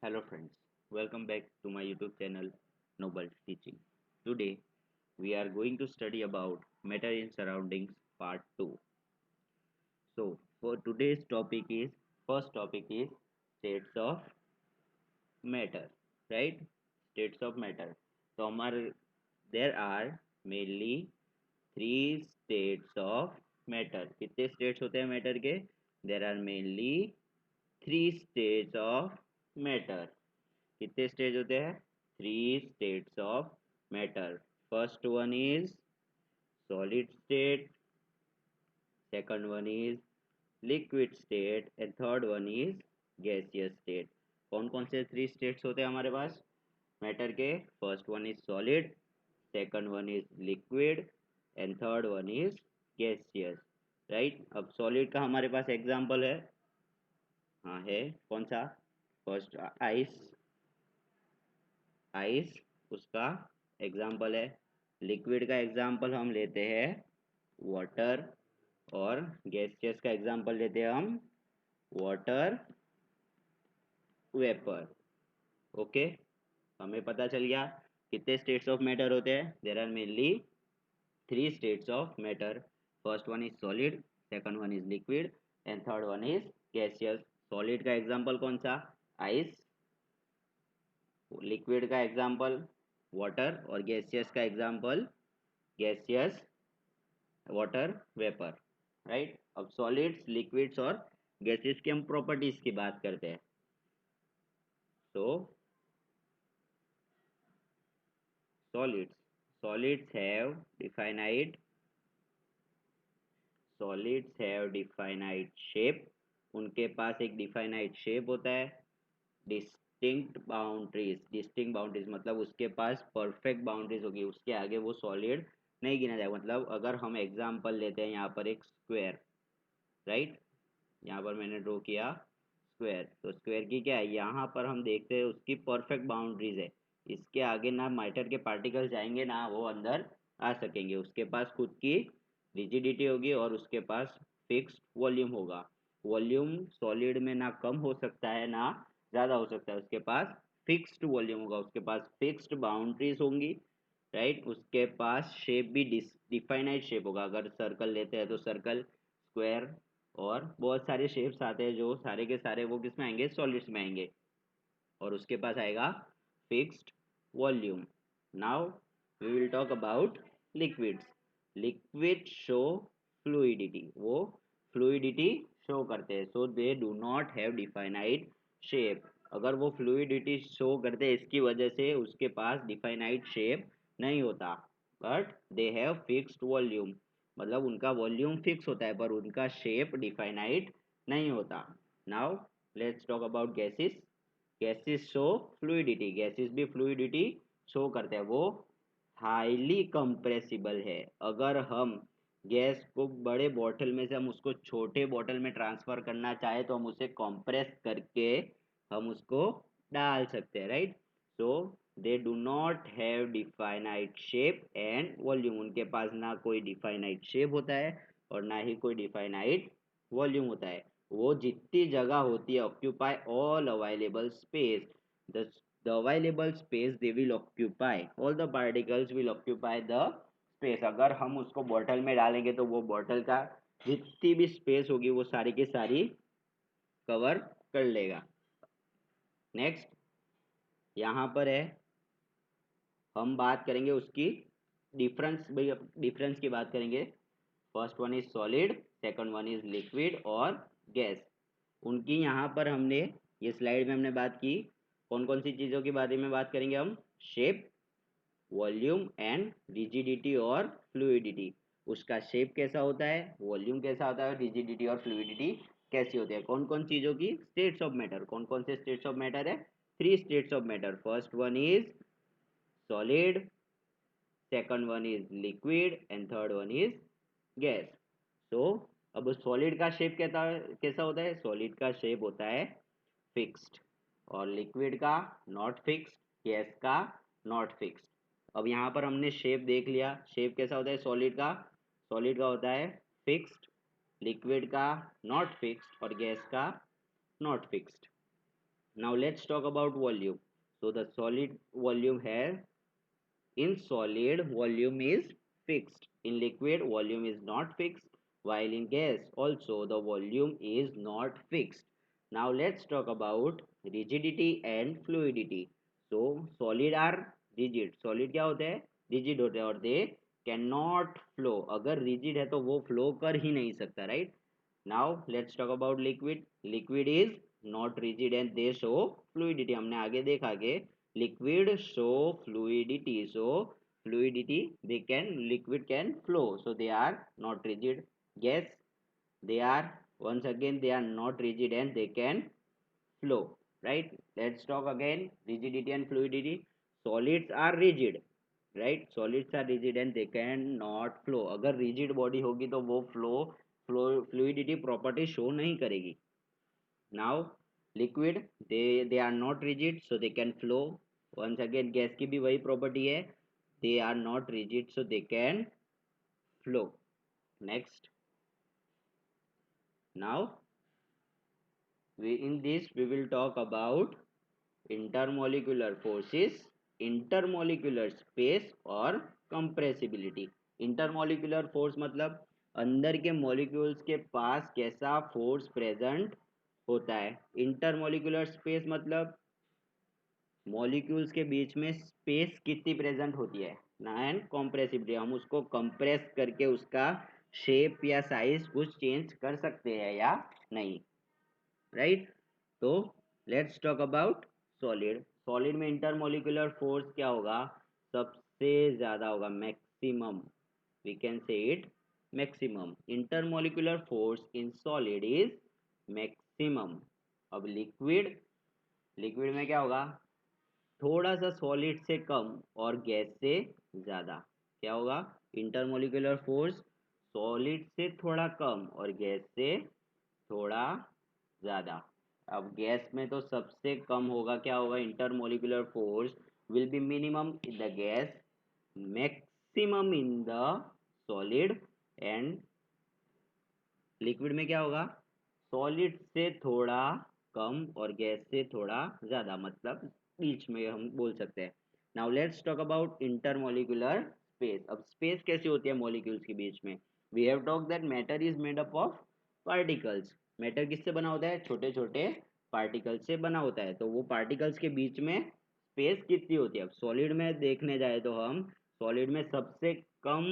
Hello friends, welcome back to my YouTube channel Noble Teaching. Today we are going to study about matter in surroundings part 2. So for today's topic is first topic is states of matter, right? States of matter. So there are mainly three states of matter. कितने states होते हैं matter के? There are mainly three states of matter. कितने stage होते हैं? Three states of matter. First one is solid state, second one is liquid state and third one is gaseous state. कौन कौन से थ्री स्टेट्स होते हैं हमारे पास मैटर के? First one is solid, second one is liquid and third one is gaseous. Right. अब solid का हमारे पास एग्जांपल है. हाँ है. कौन सा? First ice. आइस उसका एग्जाम्पल है. लिक्विड का एग्जाम्पल हम लेते हैं वाटर, और गैसियस का एग्जाम्पल लेते हैं हम वाटर वेपर. ओके. हमें पता चल गया कितने स्टेट्स ऑफ मैटर होते हैं. There are mainly three states of matter. First one is solid, second one is liquid and third one is gaseous. Solid का एग्जाम्पल कौन सा? आइस. लिक्विड का एग्जाम्पल वाटर और गैसियस का example gaseous water vapour. Right. अब solids, liquids और gases की हम प्रॉपर्टीज की बात करते हैं. तो solids solids have definite solids have definite shape. उनके पास एक डिफाइनाइट शेप होता है. डिस्टिंक्ट बाउंड्रीज मतलब उसके पास परफेक्ट बाउंड्रीज होगी. उसके आगे वो सॉलिड नहीं गिना जाएगा. मतलब अगर हम एग्जांपल लेते हैं यहाँ पर एक स्क्वायर. राइट. यहाँ पर मैंने ड्रॉ किया स्क्वायर. तो स्क्वायर की क्या है, यहाँ पर हम देखते हैं उसकी परफेक्ट बाउंड्रीज है. इसके आगे ना मैटर के पार्टिकल जाएंगे ना वो अंदर आ सकेंगे. उसके पास खुद की रिजिडिटी होगी और उसके पास फिक्स्ड वॉल्यूम होगा. वॉल्यूम सॉलिड में ना कम हो सकता है ना ज़्यादा हो सकता है. उसके पास फिक्स्ड वॉल्यूम होगा. उसके पास फिक्स्ड बाउंड्रीज होंगी. राइट. उसके पास शेप भी डिफाइनाइट शेप होगा. अगर सर्कल लेते हैं तो सर्कल, स्क्वायर और बहुत सारे शेप्स आते हैं जो सारे के सारे वो किस में आएंगे? सॉलिड्स में आएंगे. और उसके पास आएगा fixed volume. Now we will talk about liquids. Liquid show fluidity. वो फ्लूइडिटी शो करते हैं. So they do not have definite shape. अगर वो फ्लूइडिटी शो करते हैं इसकी वजह से उसके पास डिफाइनाइट शेप नहीं होता. But they have fixed volume. मतलब उनका वॉल्यूम फिक्स होता है पर उनका शेप डिफाइनाइट नहीं होता. Now let's talk about gases. Gases show fluidity. Gases भी फ्लूइडिटी शो करते हैं. वो हाईली कंप्रेसिबल है. अगर हम गैस को बड़े बॉटल में से हम उसको छोटे बॉटल में ट्रांसफर करना चाहे तो हम उसे कंप्रेस करके हम उसको डाल सकते हैं. Right. So they do not have definite shape and volume. उनके पास ना कोई डिफाइनाइट शेप होता है और ना ही कोई डिफाइनाइट वॉल्यूम होता है. वो जितनी जगह होती है occupy all available space. The available space they will occupy, all the particles will occupy the space. अगर हम उसको बॉटल में डालेंगे तो वो बॉटल का जितनी भी स्पेस होगी वो सारी की सारी कवर कर लेगा. नेक्स्ट यहाँ पर है, हम बात करेंगे उसकी डिफरेंस. भाई डिफरेंस की बात करेंगे. First one is solid, second one is liquid और गैस. उनकी यहाँ पर हमने ये स्लाइड में हमने बात की. कौन कौन सी चीज़ों के बारे में बात करेंगे हम? शेप, वॉल्यूम एंड रिजिडिटी और फ्लूइडिटी. उसका शेप कैसा होता है, वॉल्यूम कैसा होता है, रिजिडिटी और फ्लूइडिटी कैसी होती है. कौन कौन चीज़ों की स्टेट्स ऑफ मैटर. कौन कौन से स्टेट्स ऑफ मैटर है? Three states of matter. First one is solid, second one is liquid and third one is gas. So अब सॉलिड का शेप कैसा होता है? सॉलिड का शेप होता है फिक्स्ड, और लिक्विड का नॉट फिक्स्ड, गैस का नॉट फिक्स्ड. अब यहाँ पर हमने शेप देख लिया. शेप कैसा होता है सॉलिड का? सॉलिड का होता है फिक्स्ड, लिक्विड का नॉट फिक्स्ड और गैस का not fixed. Now let's talk about volume. So the solid volume here, in solid volume is fixed, in liquid volume is not fixed, while in gas also the volume is not fixed. Now let's talk about rigidity and fluidity. So solid are rigid, solid क्या होते हैं, rigid होते हैं, और they cannot flow, अगर rigid है तो वो flow कर ही नहीं सकता, right? Now let's talk about liquid. Liquid is not rigid and they show fluidity. हमने आगे देखा कि liquid show fluidity. So fluidity, they can, liquid can flow. So they are not rigid. Gas, they are, once again they are not rigid and they can flow. Right? Let's talk again rigidity and fluidity. Solids are rigid. Right, solids are rigid and they can not flow, अगर rigid body होगी तो वो fluidity property show नहीं करेगी. Now liquid, they are not rigid so they can flow. Once again gas की भी वही property है, they are not rigid so they can flow. Next, now in this we will talk about intermolecular forces, intermolecular space और compressibility. intermolecular force मतलब अंदर के molecules के पास कैसा फोर्स प्रेजेंट होता है. इंटरमोलिकुलर स्पेस मतलब मॉलिक्यूल्स के बीच में स्पेस कितनी प्रेजेंट होती है ना. एंड कॉम्प्रेसिबिलिटी, हम उसको कंप्रेस करके उसका शेप या साइज कुछ चेंज कर सकते हैं या नहीं, राइट. तो let's talk about solid. Solid में इंटरमोलिकुलर फोर्स क्या होगा, सबसे ज्यादा होगा, maximum, we can say it maximum. Intermolecular force in solid is maximum. अब लिक्विड, लिक्विड में क्या होगा, थोड़ा सा सॉलिड से कम और गैस से ज्यादा. क्या होगा, इंटरमोलिकुलर फोर्स सॉलिड से थोड़ा कम और गैस से थोड़ा ज़्यादा. अब गैस में तो सबसे कम होगा, क्या होगा, intermolecular force will be minimum in the gas, maximum in the solid. And liquid में क्या होगा, सॉलिड से थोड़ा कम और गैस से थोड़ा ज़्यादा, मतलब बीच में हम बोल सकते हैं. Now let's talk about intermolecular space. अब स्पेस कैसी होती है मॉलिक्यूल्स के बीच में. We have talk that matter is made up of particles. Matter किससे बना होता है, छोटे छोटे पार्टिकल्स से बना होता है. तो वो पार्टिकल्स के बीच में स्पेस कितनी होती है. अब सॉलिड में देखने जाए तो हम, सॉलिड में सबसे कम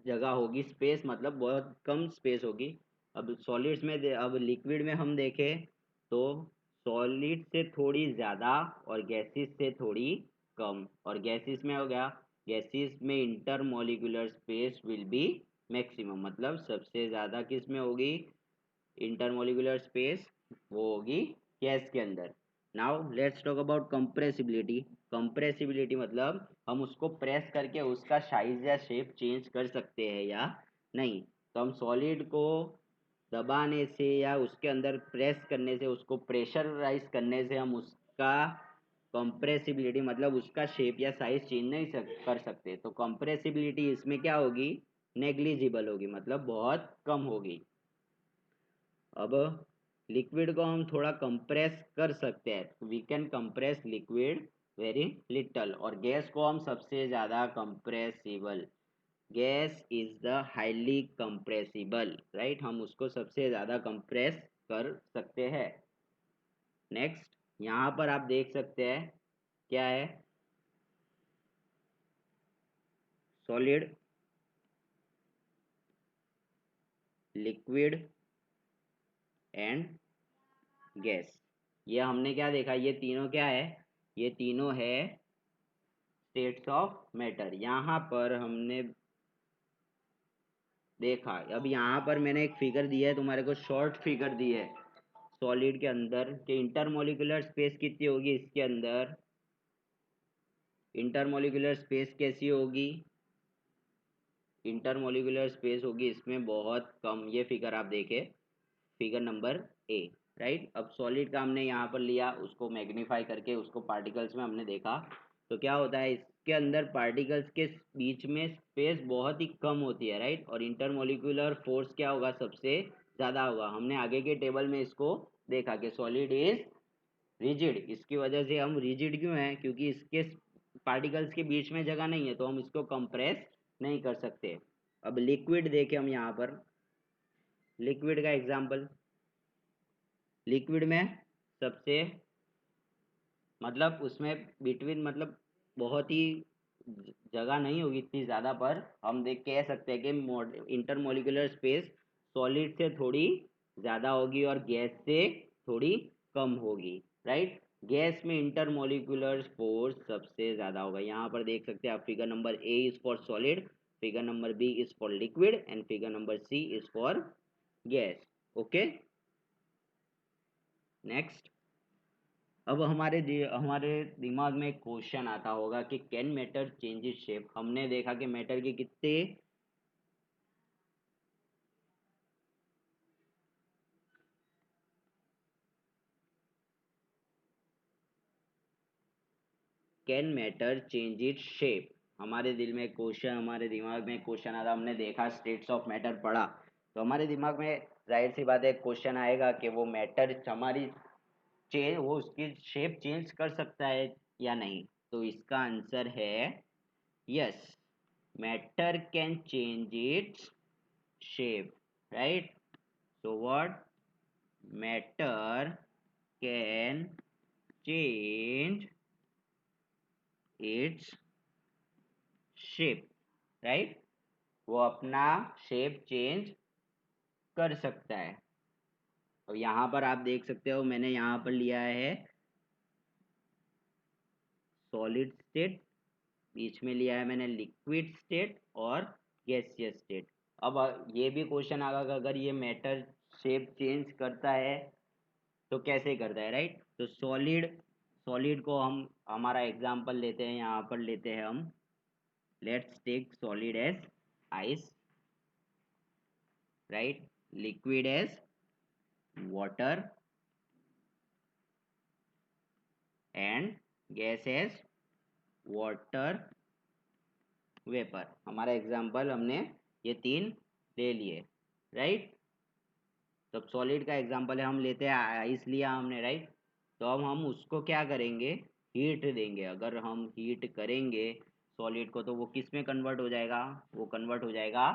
जगह होगी, स्पेस मतलब बहुत कम स्पेस होगी. अब सॉलिड्स में अब लिक्विड में हम देखें तो सॉलिड से थोड़ी ज़्यादा और गैसेस से थोड़ी कम. और गैसेस में हो गया, गैसेस में intermolecular space will be maximum, मतलब सबसे ज़्यादा किस में होगी, इंटरमोलिकुलर स्पेस वो होगी गैस के अंदर. Now let's talk about compressibility. Compressibility मतलब हम उसको प्रेस करके उसका साइज या शेप चेंज कर सकते हैं या नहीं. तो हम सॉलिड को दबाने से या उसके अंदर प्रेस करने से, उसको प्रेशराइज करने से हम उसका कंप्रेसिबिलिटी मतलब उसका शेप या साइज चेंज नहीं कर सकते. तो कंप्रेसिबिलिटी इसमें क्या होगी, नेग्लिजिबल होगी, मतलब बहुत कम होगी. अब लिक्विड को हम थोड़ा कंप्रेस कर सकते हैं, we can compress liquid very little. और गैस को हम सबसे ज़्यादा compressible, gas is the highly compressible, right, हम उसको सबसे ज़्यादा कंप्रेस कर सकते हैं. नेक्स्ट, यहाँ पर आप देख सकते हैं क्या है, सॉलिड, लिक्विड एंड गैस. ये हमने क्या देखा, ये तीनों क्या है, ये तीनों है स्टेट्स ऑफ मैटर. यहाँ पर हमने देखा, अब यहाँ पर मैंने एक फिगर दिया है तुम्हारे को, शॉर्ट फिगर दी है सॉलिड के अंदर कि इंटरमोलिकुलर स्पेस कितनी होगी इसके अंदर, इंटरमोलिकुलर स्पेस कैसी होगी, इंटरमोलिकुलर स्पेस होगी इसमें बहुत कम. ये फिगर आप देखें, फिगर नंबर ए, राइट. अब सॉलिड का हमने यहाँ पर लिया, उसको मैग्नीफाई करके उसको पार्टिकल्स में हमने देखा, तो क्या होता है, इसके अंदर पार्टिकल्स के बीच में स्पेस बहुत ही कम होती है, राइट. और इंटरमोलिकुलर फोर्स क्या होगा, सबसे ज़्यादा होगा. हमने आगे के टेबल में इसको देखा कि सॉलिड इज रिजिड, इसकी वजह से हम रिजिड क्यों हैं, क्योंकि इसके पार्टिकल्स के बीच में जगह नहीं है तो हम इसको कंप्रेस नहीं कर सकते। अब लिक्विड देखें हम यहाँ पर, लिक्विड का एग्जांपल, लिक्विड में सबसे मतलब उसमें बिटवीन मतलब बहुत ही जगह नहीं होगी इतनी ज़्यादा, पर हम देख कह सकते हैं कि इंटरमोलिकुलर स्पेस सॉलिड से थोड़ी ज़्यादा होगी और गैस से थोड़ी कम होगी, राइट। गैस में इंटरमोलिकुलर फोर्स सबसे ज़्यादा होगा। यहाँ पर देख सकते हैं आप, figure number A is for solid, figure number B is for liquid and figure number C is for gas. Okay, next. अब हमारे दिमाग में एक क्वेश्चन आता होगा कि कैन मैटर चेंजेस शेप। हमने देखा कि मैटर के कितने can matter change it shape. हमारे दिल में क्वेश्चन, हमारे दिमाग में क्वेश्चन आता, हमने देखा स्टेट्स ऑफ मैटर पढ़ा, तो हमारे दिमाग में जाहिर सी बात है क्वेश्चन आएगा कि वो मैटर हमारी चेंज, वो उसकी शेप चेंज कर सकता है या नहीं। तो इसका आंसर है yes, matter can change it's shape, right? So what? Matter can change its shape, right? वो अपना शेप चेंज कर सकता है। और यहाँ पर आप देख सकते हो, मैंने यहाँ पर लिया है सॉलिड स्टेट, बीच में लिया है मैंने लिक्विड स्टेट और गैसियस स्टेट। अब ये भी क्वेश्चन आएगा कि अगर ये मैटर शेप चेंज करता है तो कैसे करता है, राइट। तो सॉलिड, सॉलिड को हम हमारा एग्जांपल लेते हैं, यहाँ पर लेते हैं हम, let's take solid as ice, right, liquid as water and gas as water vapour. हमारा एग्जांपल हमने ये तीन ले लिए, राइट। तो सॉलिड का एग्जांपल है, हम लेते हैं आइस लिया हमने, राइट। तो अब हम उसको क्या करेंगे, हीट देंगे। अगर हम हीट करेंगे सॉलिड को तो वो किस में कन्वर्ट हो जाएगा, वो कन्वर्ट हो जाएगा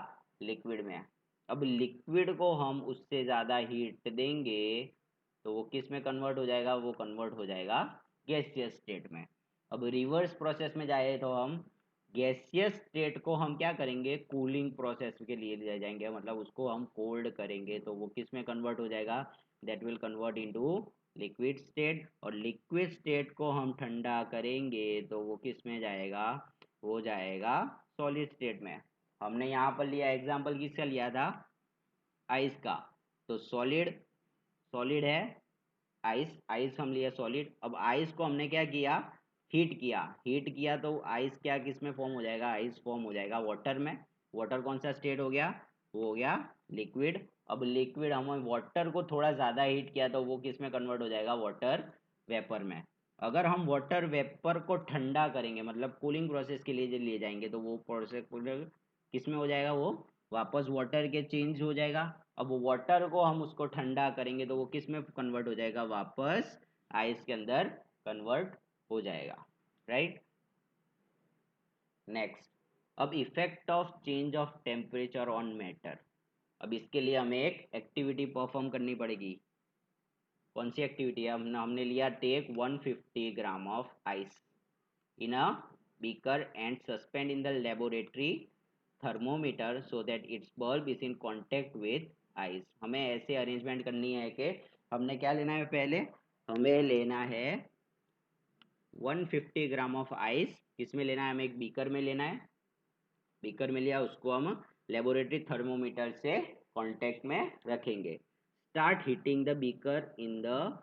लिक्विड में। अब लिक्विड को हम उससे ज़्यादा हीट देंगे तो वो किस में कन्वर्ट हो जाएगा, वो कन्वर्ट हो जाएगा गैसियस स्टेट में। अब रिवर्स प्रोसेस में जाए तो हम गैसियस स्टेट को हम क्या करेंगे, कूलिंग प्रोसेस के लिए ले जाएंगे, मतलब उसको हम कोल्ड करेंगे तो वो किस में कन्वर्ट हो जाएगा, that will convert into liquid state. और लिक्विड स्टेट को हम ठंडा करेंगे तो वो किस में जाएगा, हो जाएगा सॉलिड स्टेट में। हमने यहाँ पर लिया एग्जांपल, किसका लिया था, आइस का। तो सॉलिड, सॉलिड है आइस, आइस हम लिया सॉलिड। अब आइस को हमने क्या किया, हीट किया, हीट किया तो आइस क्या किस में फॉर्म हो जाएगा, आइस फॉर्म हो जाएगा वाटर में। वाटर कौन सा स्टेट हो गया, वो हो गया लिक्विड। अब लिक्विड हम वाटर को थोड़ा ज़्यादा हीट किया तो वो किस में कन्वर्ट हो जाएगा, वाटर वेपर में। अगर हम वाटर वेपर को ठंडा करेंगे, मतलब कूलिंग प्रोसेस के लिए लिए जाएंगे तो वो प्रोसेस किस में हो जाएगा, वो वापस वाटर के चेंज हो जाएगा। अब वाटर को हम उसको ठंडा करेंगे तो वो किस में कन्वर्ट हो जाएगा, वापस आइस के अंदर कन्वर्ट हो जाएगा, राइट। नेक्स्ट, अब effect of change of temperature on matter. अब इसके लिए हमें एक एक्टिविटी परफॉर्म करनी पड़ेगी। कौन सी एक्टिविटी है, हमने लिया take 150 gram of ice in a beaker and suspend in the laboratory thermometer so that its bulb is in contact with ice। हमें ऐसे अरेंजमेंट करनी है कि हमने क्या लेना है, पहले हमें लेना है 150 ग्राम ऑफ आइस, किस में लेना है, हमें एक बीकर में लेना है। बीकर में लिया, उसको हम लेबोरेटरी थर्मोमीटर से कांटेक्ट में रखेंगे। Start heating the beaker in the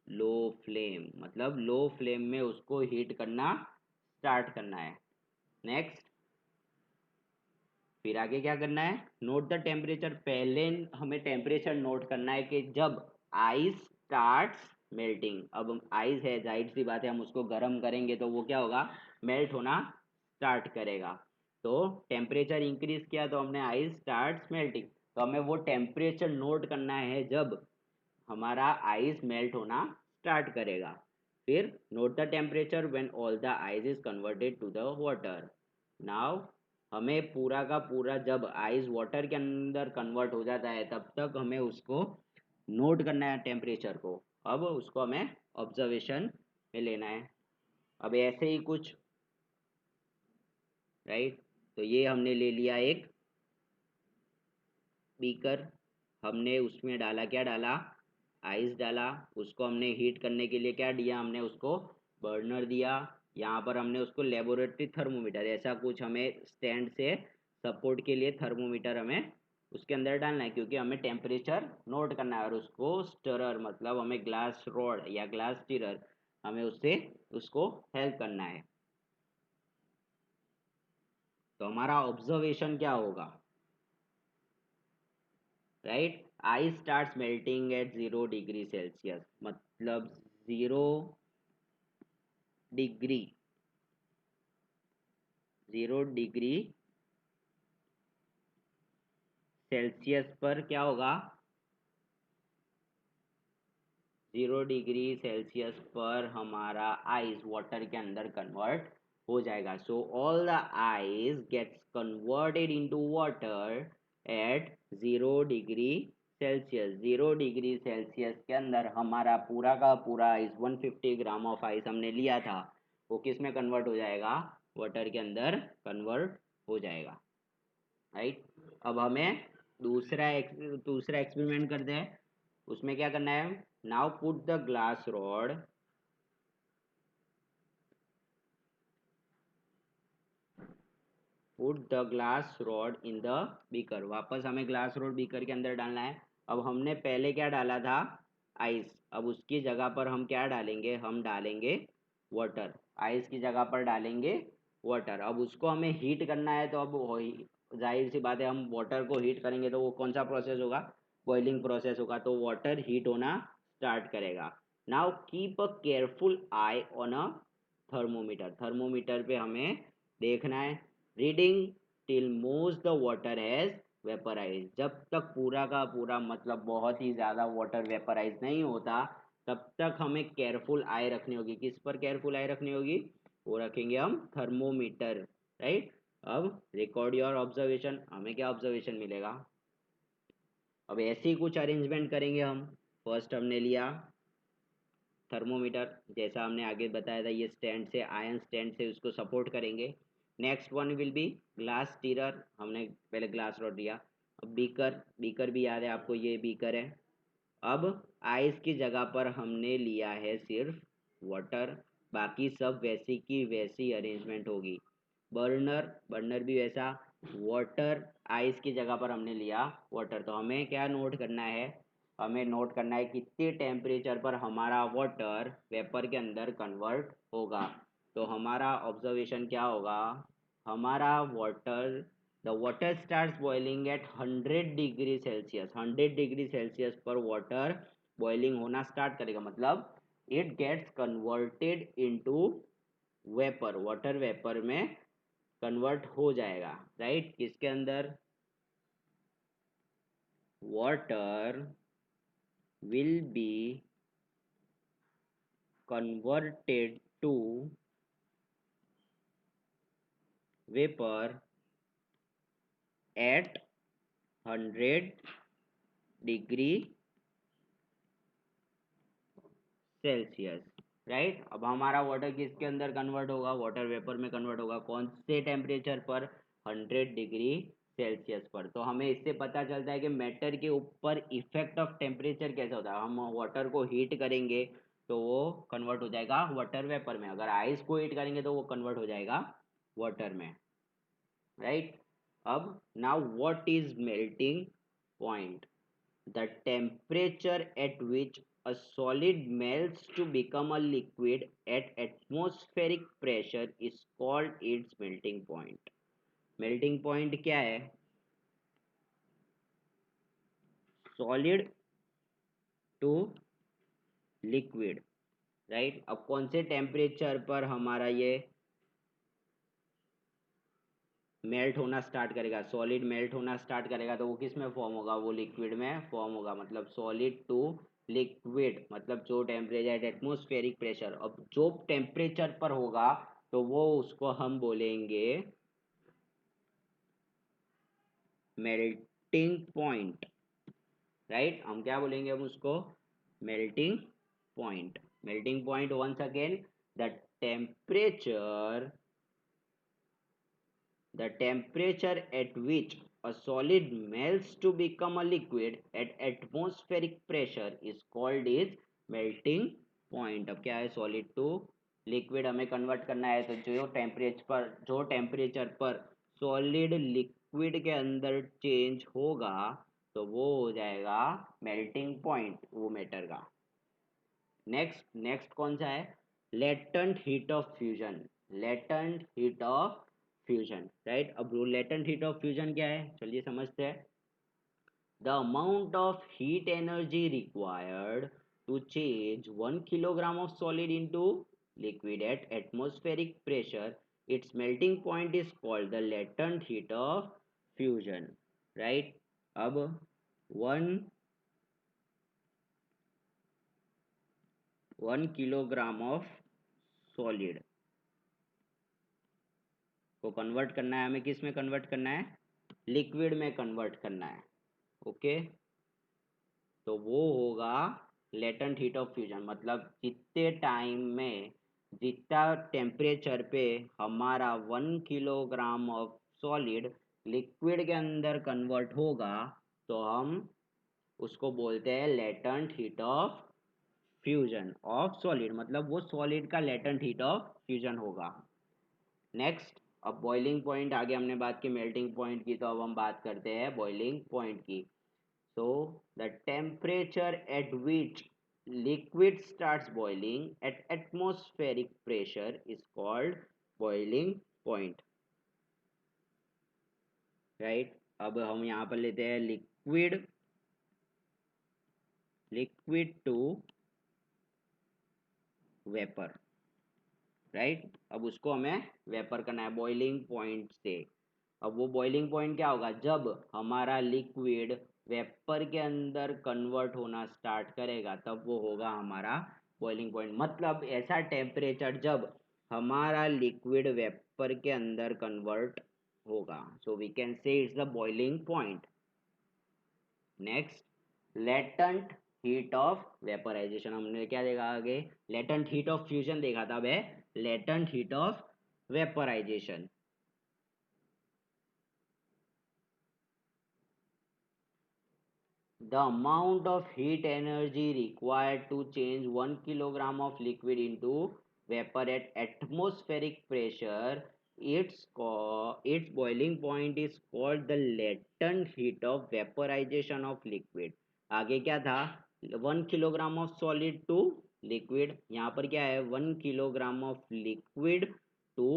low flame, मतलब लो फ्लेम में उसको हीट करना स्टार्ट करना है। नेक्स्ट, फिर आगे क्या करना है, नोट द टेम्परेचर। पहले हमें टेम्परेचर नोट करना है कि जब आइस स्टार्ट्स मेल्टिंग। अब आइस है, जाहिर सी बात है हम उसको गर्म करेंगे तो वो क्या होगा, मेल्ट होना स्टार्ट करेगा। तो टेम्परेचर इंक्रीज किया तो हमने आइस स्टार्ट्स मेल्टिंग, तो हमें वो टेम्परेचर नोट करना है जब हमारा आइस मेल्ट होना स्टार्ट करेगा। फिर note the temperature when all the ice is converted to the water. Now हमें पूरा का पूरा जब आइस वाटर के अंदर कन्वर्ट हो जाता है तब तक हमें उसको नोट करना है टेम्परेचर को। अब उसको हमें ऑब्जर्वेशन में लेना है। अब ऐसे ही कुछ, राइट। तो ये हमने ले लिया एक बीकर, हमने उसमें डाला, क्या डाला, आइस डाला। उसको हमने हीट करने के लिए क्या दिया, हमने उसको बर्नर दिया। यहाँ पर हमने उसको लेबोरेटरी थर्मोमीटर, ऐसा कुछ हमें स्टैंड से सपोर्ट के लिए थर्मोमीटर हमें उसके अंदर डालना है, क्योंकि हमें टेम्परेचर नोट करना है। और उसको स्टरर, मतलब हमें ग्लास रॉड या ग्लास स्टीरर, हमें उससे उसको हेल्प करना है। तो हमारा ऑब्जर्वेशन क्या होगा, right. Ice starts melting at 0 degree Celsius, मतलब 0 डिग्री, 0 डिग्री सेल्सियस पर क्या होगा, 0 डिग्री सेल्सियस पर हमारा आइस वाटर के अंदर कन्वर्ट हो जाएगा। So all the ice gets converted into water at 0 degree Celsius. 0 degree Celsius के अंदर हमारा पूरा का पूरा आइस, 150 ग्राम ऑफ आइस हमने लिया था, वो किस में कन्वर्ट हो जाएगा, वाटर के अंदर कन्वर्ट हो जाएगा, राइट। अब हमें दूसरा एक्सपेरिमेंट करते हैं। उसमें क्या करना है, now put the glass rod, put the glass rod in the beaker. वापस हमें ग्लास रॉड बीकर के अंदर डालना है। अब हमने पहले क्या डाला था, आइस। अब उसकी जगह पर हम क्या डालेंगे, हम डालेंगे वाटर। आइस की जगह पर डालेंगे वाटर। अब उसको हमें हीट करना है, तो अब जाहिर सी बात है, हम वाटर को हीट करेंगे तो वो कौन सा प्रोसेस होगा, बॉइलिंग प्रोसेस होगा। तो वाटर हीट होना स्टार्ट करेगा। Now keep a careful I on a thermometer. Thermometer पे हमें देखना है, reading till most the water has vaporise. जब तक पूरा का पूरा, मतलब बहुत ही ज़्यादा वाटर वेपराइज नहीं होता, तब तक हमें केयरफुल आई रखनी होगी। किस पर केयरफुल आई रखनी होगी, वो रखेंगे हम थर्मोमीटर, राइट। अब रिकॉर्ड योर ऑब्जर्वेशन, हमें क्या ऑब्जर्वेशन मिलेगा। अब ऐसे ही कुछ अरेंजमेंट करेंगे हम। फर्स्ट हमने लिया थर्मोमीटर, जैसा हमने आगे बताया था, ये स्टैंड से, आयन स्टैंड से उसको सपोर्ट करेंगे। Next one will be glass stirrer, हमने पहले ग्लास रॉड दिया। अब बीकर, बीकर भी याद है आपको, ये बीकर है। अब आइस की जगह पर हमने लिया है सिर्फ वाटर, बाकी सब वैसी की वैसी अरेंजमेंट होगी। बर्नर, बर्नर भी वैसा, वाटर, आइस की जगह पर हमने लिया वाटर। तो हमें क्या नोट करना है, हमें नोट करना है कितने टेम्परेचर पर हमारा वाटर वेपर के अंदर कन्वर्ट होगा। तो हमारा ऑब्जर्वेशन क्या होगा, हमारा water, the water starts boiling at 100 degree Celsius. 100 degree Celsius पर वाटर बॉइलिंग होना स्टार्ट करेगा, मतलब it gets converted into vapour, water vapour में कन्वर्ट हो जाएगा, राइट। किसके अंदर, water will be converted to vapor at 100 degree Celsius, right. अब हमारा वाटर किसके अंदर कन्वर्ट होगा, वाटर वेपर में कन्वर्ट होगा, कौन से टेम्परेचर पर, 100 डिग्री सेल्सियस पर। तो हमें इससे पता चलता है कि मैटर के ऊपर इफेक्ट ऑफ टेम्परेचर कैसा होता है। हम वाटर को हीट करेंगे तो वो कन्वर्ट हो जाएगा वाटर वेपर में, अगर आइस को हीट करेंगे तो वो कन्वर्ट हो जाएगा वाटर में, राइट। अब now what is melting point, the temperature at which a solid melts to become a liquid at atmospheric pressure is called its melting point। melting point क्या है, सॉलिड टू लिक्विड, राइट। अब कौन से temperature पर हमारा ये melt होना start करेगा, सॉलिड मेल्ट होना स्टार्ट करेगा, तो वो किस में फॉर्म होगा, वो लिक्विड में फॉर्म होगा, मतलब सॉलिड टू लिक्विड मतलब जो टेम्परेचर एटमॉस्फेरिक प्रेशर, अब जो टेम्परेचर पर होगा तो वो उसको हम बोलेंगे मेल्टिंग पॉइंट, राइट। हम क्या बोलेंगे, हम उसको melting point. Melting point once again, the temperature the temperature at which a solid melts to become a liquid at atmospheric pressure is called is melting point। अब क्या है, सॉलिड टू लिक्विड हमें convert करना है, तो जो temperature पर solid liquid के अंदर चेंज होगा तो वो हो जाएगा मेल्टिंग पॉइंट वो मैटर का। नेक्स्ट कौन सा है, latent heat of fusion. Latent heat of fusion, right. अब लेटेंट हीट ऑफ फ्यूजन क्या है, चलिए समझते हैं। The amount of heat energy required to change 1 kilogram of solid into liquid at atmospheric pressure, its melting point is called the latent heat of fusion, right। अब one 1 kilogram of solid को convert करना है, हमें किस में convert करना है, liquid में कन्वर्ट करना है, ओके। तो वो होगा लेटेंट हीट ऑफ फ्यूजन, मतलब जितने टाइम में, जितना टेम्परेचर पे हमारा 1 kilogram ऑफ सॉलिड लिक्विड के अंदर कन्वर्ट होगा तो हम उसको बोलते हैं latent heat of fusion of solid, मतलब वो सॉलिड का लेटेंट हीट ऑफ फ्यूजन होगा। नेक्स्ट, अब बॉइलिंग पॉइंट, आगे हमने बात की मेल्टिंग पॉइंट की, तो अब हम बात करते हैं बॉइलिंग पॉइंट की। So the temperature at which liquid starts boiling at atmospheric pressure is called boiling point, right. अब हम यहाँ पर लेते हैं liquid, liquid to vapour, right. अब उसको हमें वेपर करना है बॉइलिंग पॉइंट से। अब वो बॉइलिंग पॉइंट क्या होगा, जब हमारा लिक्विड वेपर के अंदर कन्वर्ट होना स्टार्ट करेगा तब वो होगा हमारा बॉइलिंग पॉइंट, मतलब ऐसा टेम्परेचर जब हमारा लिक्विड वेपर के अंदर कन्वर्ट होगा, so we can say it's the boiling point. Next, latent heat of vaporisation, हमने क्या देखा आगे, लेटेंट हीट ऑफ फ्यूजन देखा था, वह latent heat of vaporisation. The amount of heat energy required to change 1 kilogram of liquid into vapor at atmospheric pressure, its boiling point is called the latent heat of vaporization of liquid। आगे क्या था, 1 kilogram of solid to liquid, यहाँ पर क्या है 1 kilogram of liquid to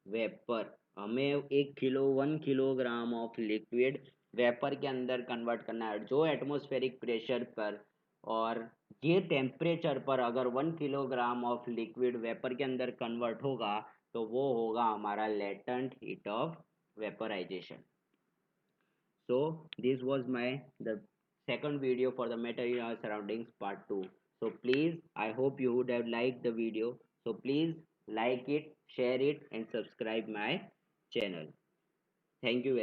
vapor। हमें 1 kilogram of liquid vapour के अंदर कन्वर्ट करना है जो एटमॉस्फेरिक प्रेशर पर, और ये टेम्परेचर पर अगर 1 kilogram ऑफ लिक्विड वेपर के अंदर कन्वर्ट होगा तो वो होगा हमारा latent heat of vaporisation. So this was the second video for the matter in our surroundings part 2। So please, I hope you would have liked the video, so please like it, share it and subscribe my channel. Thank you very